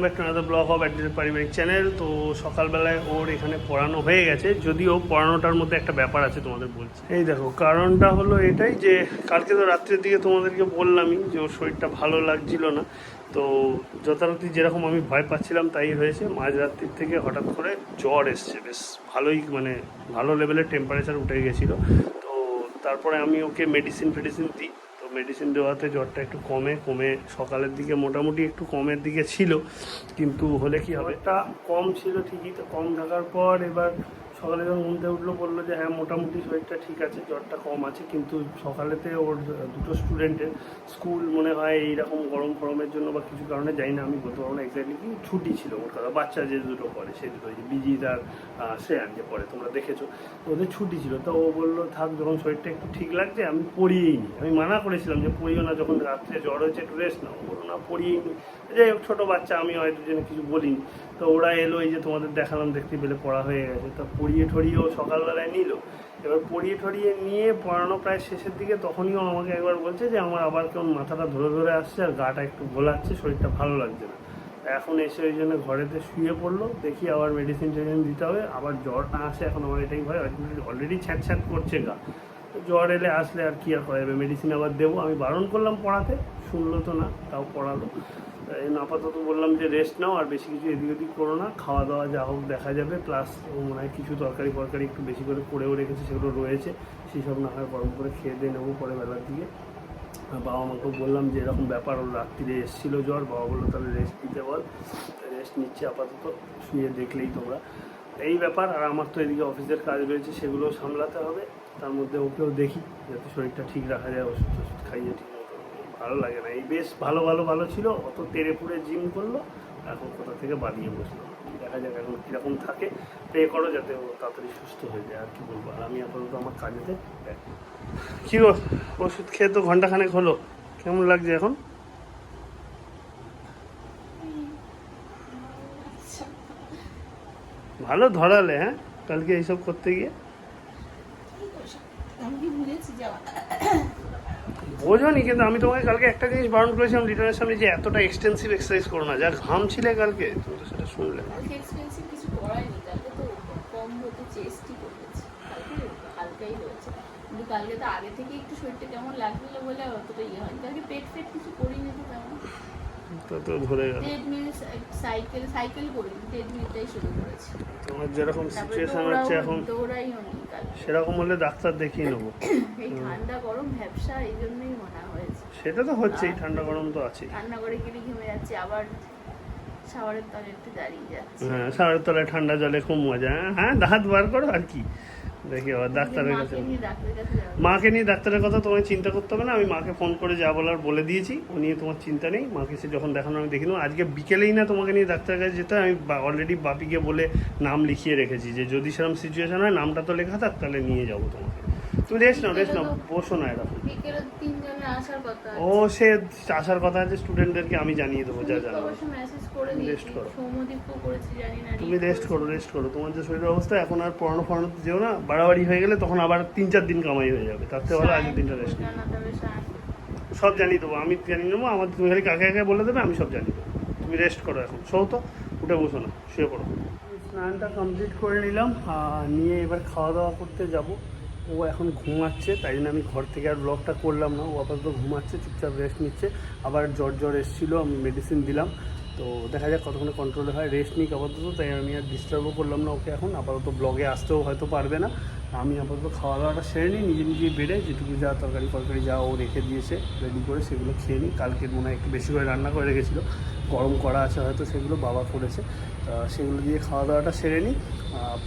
Back to another blog of adventure পারিবারিক channel. তো সকালবেলায় ওর এখানে পড়ানো হয়ে গেছে, যদিও পড়ানোটার মধ্যে একটা ব্যাপার আছে তোমাদের বলছি। এই দেখো, কারণটা হলো এটাই যে কালকে তো রাত্রের দিকে তোমাদেরকে বললামই যে ওর শরীরটা ভালো লাগছিল না। তো যথারীতি যেরকম আমি ভয় পাচ্ছিলাম তাই হয়েছে। মাঝরাত্রির থেকে হঠাৎ করে জ্বর এসছে, বেশ ভালোই মানে ভালো লেভেলের টেম্পারেচার উঠে গেছিলো। তো তারপরে আমি ওকে মেডিসিন দিই। তো মেডিসিন দেওয়াতে জ্বরটা একটু কমে সকালের দিকে মোটামুটি একটু কমের দিকে ছিল, কিন্তু হলে কি হবে, জ্বরটা কম ছিল ঠিকই। তো কম থাকার পর এবার সকালে যখন ঘুমতে উঠলো বললো যে হ্যাঁ মোটামুটি শরীরটা ঠিক আছে, জ্বরটা কম আছে। কিন্তু সকালেতে ওর দুটো স্টুডেন্টের স্কুল মনে হয় এইরকম গরমের জন্য বা কিছু কারণে যাই না, আমি বলতে পারবো না এক্স্যাক্টলি কি, ছুটি ছিল ওর কথা। বাচ্চা যে দুটো পড়ে সেই দুটো, বিজিৎ আর শ্রেয়ান যে পড়ে তোমরা দেখেছো, তো ওদের ছুটি ছিল। তো ও বললো থাক, যখন শরীরটা একটু ঠিক লাগছে আমি পড়িয়েই নি। আমি মানা করেছিলাম যে পড়িও না, যখন রাত্রে জ্বর হয়েছে একটু রেস্ট নাও। বললো না পড়িয়েই নি। যাই হোক, ছোটো বাচ্চা, আমি হয়তো জন্য কিছু বলিনি। তো ওরা এলো, এই যে তোমাদের দেখালাম, দেখতে পেলে পড়া হয়ে গেছে। তো পড়িয়ে ঠড়িয়েও সকালবেলায় নিল। এবার পড়িয়ে ঠড়িয়ে নিয়ে পড়ানো প্রায় শেষের দিকে, তখনই ও আমাকে একবার বলছে যে আমার আবার কেমন মাথাটা ধরে আসছে আর গাটা একটু ঘোলাচ্ছে, শরীরটা ভালো লাগছে না। এখন এসে ওই জন্য ঘরেতে শুয়ে পড়লো। দেখি আবার মেডিসিন দিতে হবে, আবার জ্বর না আসে এখন আমার এটাই ভয়। অলরেডি ছ্যাঁট করছে গা, জ্বর এলে আসলে আর কি আর করা যাবে, মেডিসিন আবার দেবো। আমি বারণ করলাম পড়াতে, শুনলো তো না, তাও পড়ালো। আপাতত বললাম যে রেস্ট নাও, আর বেশি কিছু এদিক ওদিক করো না, খাওয়া দাওয়া যা হোক দেখা যাবে। প্লাস মনে হয় কিছু তরকারি একটু বেশি করে করেও রেখেছে, সেগুলো রয়েছে, সেই সব না হয় গরম করে খেয়ে দিয়ে নেবো পরে বেলার দিকে। বাবা মাকেও বললাম যে এরকম ব্যাপার, ওর রাত্রিরে এসেছিলো জ্বর। বাবা বললো তাহলে রেস্ট নিতে বল। রেস্ট নিচ্ছে আপাতত, শুয়ে দেখলেই তোমরা। এই ব্যাপার। আর আমার তো এদিকে অফিসের কাজ রয়েছে, সেগুলো সামলাতে হবে। তার মধ্যে ওকেও দেখি যাতে শরীরটা ঠিক রাখা যায়, ওষুধ খাইয়ে ঠিক মতো। ভালো লাগে না, এই বেশ ভালো ছিল, অত তেড়ে পুড়ে জিম করলো, এখন কোথা থেকে বাদিয়ে বসলো। দেখা যাক এখন কীরকম থাকে। প্রে করো যাতে ও তাড়াতাড়ি সুস্থ হয়ে যায়, আর কি বলবো। আর আমি আপাতত আমার কাজেতে কী গো, ওষুধ খেয়ে তো ঘন্টাখানেক হলো, কেমন লাগছে এখন? ভালো ধরালে হ্যাঁ কালকে এইসব করতে গিয়ে। বোঝোনি, কিন্তু আমি তোমাকে কালকে একটা জিনিস বারণ করেছিলাম রিটার্নের সামনে, যে এতটা এক্সটেন্সিভ এক্সারসাইজ করো না। যা ঘাম ছিলে কালকে, তুমি তো সেটা শুনলে না। এক্সপেন্সিভ কিছু করায়নি কালকে, তো কম হতে চেষ্টি করেছি, কালকে হালকাই হয়েছে। কিন্তু কালকে তো আগে থেকে একটু শরীরটা কেমন লাগছিল বলে অতটা ইয়ে হয়নি। কালকে পেট কিছু করিনি তো তেমন। তো ধরে গেল। ট্রেডমিল সাইকেল করিনি, ট্রেডমিলটাই শুরু করেছি। তোমার যেরকম সিচুয়েশন হচ্ছে এখন, দৌড়াইও নি কাল। সেরকম হলে ডাক্তার দেখিয়ে নেবো। এই ঠান্ডা গরম ভ্যাবসা, এই জন্যই মনে হয়েছে। সেটা তো হচ্ছেই, ঠান্ডা গরম তো আছেই। রান্না করে গেলে ঘেমে যাচ্ছে, আবার শাওয়ারের তলে একটু দাঁড়িয়ে যাচ্ছে। হ্যাঁ, শাওয়ারের তলায় ঠান্ডা জলে খুব মজা। হ্যাঁ, দাঁত বার করো আর কি। দেখি আবার ডাক্তারের কাছে, মাকে নিয়ে ডাক্তারের কথা তোমায় চিন্তা করতে হবে না। আমি মাকে ফোন করে যা বলার বলে দিয়েছি, ও নিয়ে তোমার চিন্তা নেই। মাকে সে যখন দেখানো আমি দেখে নেবো। আজকে বিকেলেই না তোমাকে নিয়ে ডাক্তারের কাছে যেতে হয়। আমি অলরেডি বাপিকে বলে নাম লিখিয়ে রেখেছি, যে যদি সেরকম সিচুয়েশন হয়, নামটা তো লেখা থাক, তাহলে নিয়ে যাবো তোমাকে। তুমি রেস্ট নাও, বসো না এরকম। ও সে আসার কথা আছে, স্টুডেন্টদেরকে আমি জানিয়ে দেবো যা জানাবো। রেস্ট করো, তুমি রেস্ট করো। তোমার যে শরীরের অবস্থা, এখন আর পড়ানোতে যেও না, বাড়াবাড়ি হয়ে গেলে তখন আবার 3-4 দিন কামাই হয়ে যাবে। তার থেকে ভালো আজকের দিনটা রেস্ট নিই। সব জানিয়ে দেবো, আমি জানিয়ে নেবো। তুমি খালি কাকে বলে দেবে, আমি সব জানিয়ে দেবো। তুমি রেস্ট করো এখন, শোও তো, উঠে বসো না, শুয়ে পড়ো। স্নানটা কমপ্লিট করে নিলাম, নিয়ে এবার খাওয়া দাওয়া করতে যাব। ও এখন ঘুমাচ্ছে, তাই জন্য আমি ঘর থেকে আর ব্লগটা করলাম না। ও আপাতত ঘুমাচ্ছে, চুপচাপ রেস্ট নিচ্ছে। আবার জ্বর এসেছিলো, আমি মেডিসিন দিলাম। তো দেখা যাক কতক্ষণে কন্ট্রোলে হয়। রেস্ট নিক আপাতত, তাই আমি আর ডিস্টার্বও করলাম না ওকে। এখন আপাতত ব্লগে আসতেও হয়তো পারবে না। আমি আপাতত খাওয়া দাওয়াটা সেরে নিই, নিজেই বেড়ে যেটুকু যা তরকারি যা ও রেখে দিয়েছে রেডি করে, সেগুলো খেয়ে নিই। কালকে মনে হয় একটু বেশি করে রান্না করে রেখেছিলো, গরম করা আছে হয়তো, সেগুলো বাবা করেছে। সেগুলো দিয়ে খাওয়া দাওয়াটা সেরে নিই।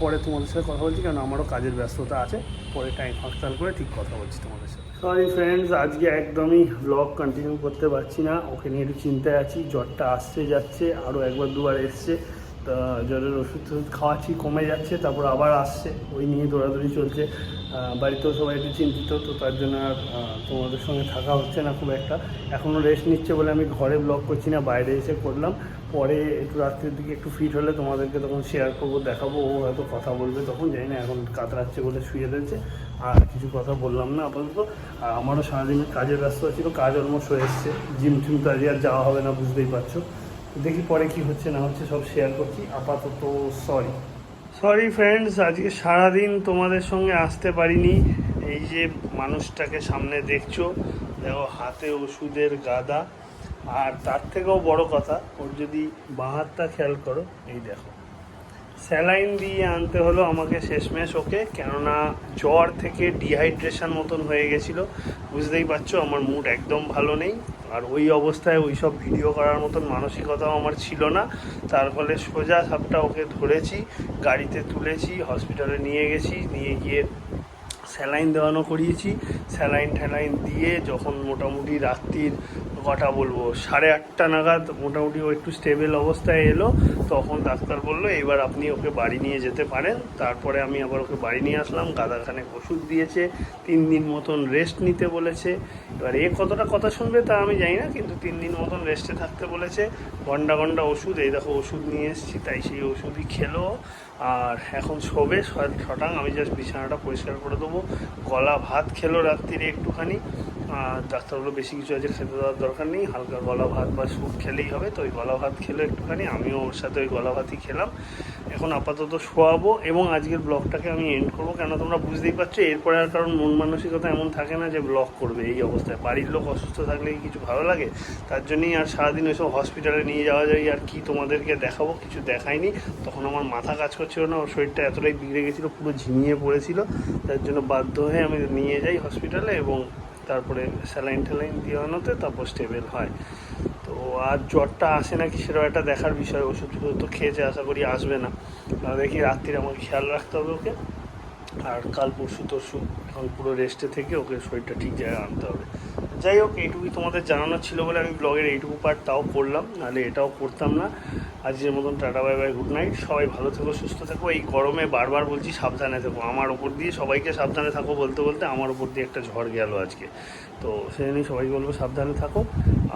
পরে তোমাদের সাথে কথা বলছি, কারণ আমারও কাজের ব্যস্ততা আছে। পরে টাইম ফাঁকতাল করে ঠিক কথা বলছি তোমাদের সাথে। সরি ফ্রেন্ডস, আজকে একদমই ব্লগ কন্টিনিউ করতে পারছি না। ওকে নিয়ে একটু চিন্তায় আছি। জ্বরটা আসছে যাচ্ছে, আরও একবার দুবার এসছে। তা জ্বরের ওষুধ খাওয়াচ্ছি, কমে যাচ্ছে, তারপর আবার আসছে। ওই নিয়ে দৌড়াদৌড়ি চলছে। বাড়িতেও সবাই একটু চিন্তিত, তো তার জন্য আর তোমাদের সঙ্গে থাকা হচ্ছে না খুব একটা। এখনও রেস্ট নিচ্ছে বলে আমি ঘরে ব্লগ করছি না, বাইরে এসে করলাম। পরে একটু রাত্রের দিকে একটু ফিট হলে তোমাদেরকে তখন শেয়ার করবো, দেখাবো। ও হয়তো কথা বলবে তখন, জানি না। এখন কাতরাচ্ছে বলে শুয়ে দিয়েছে, আর কিছু কথা বললাম না আপাতত। আর আমারও সারাদিনের কাজে ব্যস্ত ছিল, কাজ অলমোস্ট হয়ে এসছে। জিম তো আজকে আর যাওয়া হবে না, বুঝতেই পারছো। দেখি পরে কি হচ্ছে না হচ্ছে সব শেয়ার করছি। আপাতত সরি ফ্রেন্ডস, আজকে সারাদিন তোমাদের সঙ্গে আসতে পারিনি। এই যে মানুষটাকে সামনে দেখছো, দেখো হাতে ওষুধের গাদা, আর তার থেকেও বড় কথা ওর যদি বাঁ হাতটা খেয়াল করো, এই দেখো স্যালাইন দিয়ে আনতে হলো আমাকে শেষমেশ ওকে, কেননা জ্বর থেকে ডিহাইড্রেশন মতন হয়ে গেছিলো। বুঝতেই পারছো আমার মুড একদম ভালো নেই, আর ওই অবস্থায় ওই সব ভিডিও করার মতন মানসিকতাও আমার ছিল না। তার ফলে সোজা সাপটা ওকে ধরেছি, গাড়িতে তুলেছি, হসপিটালে নিয়ে গেছি, নিয়ে গিয়ে স্যালাইন দেওয়ানো করিয়েছি। স্যালাইন ট্যালাইন দিয়ে যখন মোটামুটি রাত্রির কটা বলবো 8:30 নাগাদ মোটামুটি ও একটু স্টেবল অবস্থায় এলো, তখন ডাক্তার বললো এবার আপনি ওকে বাড়ি নিয়ে যেতে পারেন। তারপরে আমি আবার ওকে বাড়ি নিয়ে আসলাম, গাদাখানেক ওষুধ দিয়েছে, 3 দিন মতন রেস্ট নিতে বলেছে। এবার কতটা কথা শুনবে তা আমি জানি না, কিন্তু 3 দিন মতন রেস্টে থাকতে বলেছে। ঘন্টা ঘন্টা ওষুধ, এই দেখো ওষুধ নিয়ে এসেছি, তাই সেই ওষুধই খেলো। আর এখন শোবে শটাং, আমি জাস্ট বিছানাটা পরিষ্কার করে দেবো। গলা ভাত খেলো রাত্রিরে একটুখানি, ডাক্তার বললো বেশি কিছু আজকে খেতে দেওয়ার দরকার নেই, হালকা গলা ভাত বা স্যুপ খেলেই হবে। তো ওই গলা ভাত খেলো একটুখানি, আমিও ওর সাথে ওই গলা ভাতই খেলাম। এখন আপাতত শোয়াবো এবং আজকের ব্লগটাকে আমি এন্ড করবো, কেন তোমরা বুঝতেই পারছো এরপরে আর কারণ মন মানসিকতা এমন থাকে না যে ব্লগ করবে এই অবস্থায়। বাড়ির লোক অসুস্থ থাকলে কি কিছু ভালো লাগে? তার জন্যই আর সারাদিন ওইসব হসপিটালে নিয়ে যাওয়া যায়, আর কি তোমাদেরকে দেখাবো, কিছু দেখায়নি। তখন আমার মাথা কাজ করছিল না, ওর শরীরটা এতটাই বিগড়ে গেছিলো, পুরো ঝিমিয়ে পড়েছিল। তার জন্য বাধ্য হয়ে আমি নিয়ে যাই হসপিটালে, এবং তারপরে স্যালাইন ট্যালাইন দেওয়ানোতে তারপর স্টেবল হয়। তো আর জ্বরটা আসে নাকি সেটাও একটা দেখার বিষয়। ওষুধ তো খেয়েছে, আশা করি আসবে না। দেখি রাত্রিরে আমাকে খেয়াল রাখতে হবে ওকে, আর কাল পরশু তরশু এখন পুরো রেস্টে থেকে ওকে শরীরটা ঠিক জায়গায় আনতে হবে। যাই হোক, এইটুকুই তোমাদের জানানো ছিল বলে আমি ব্লগের এইটুকু পার্ট তাও করলাম, নাহলে এটাও করতাম না। আজকের মতন tata, bye bye, good night. সবাই ভালো থেকো, সুস্থ থেকো। এই গরমে বারবার বলছি সাবধানে থেকো, আমার ওপর দিয়ে সবাইকে সাবধানে থাকো বলতে বলতে আমার ওপর দিয়ে একটা ঝড় গেল আজকে। তো সেই জন্যই সবাইকে বলবো সাবধানে থাকো,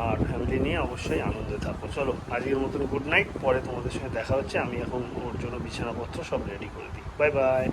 আর ফ্যামিলি নিয়ে অবশ্যই আনন্দে থাকো। চলো আজকের মতন গুড নাইট, পরে তোমাদের সঙ্গে দেখা হচ্ছে। আমি এখন ওর জন্য বিছানাপত্র সব রেডি করে দিই। Bye bye.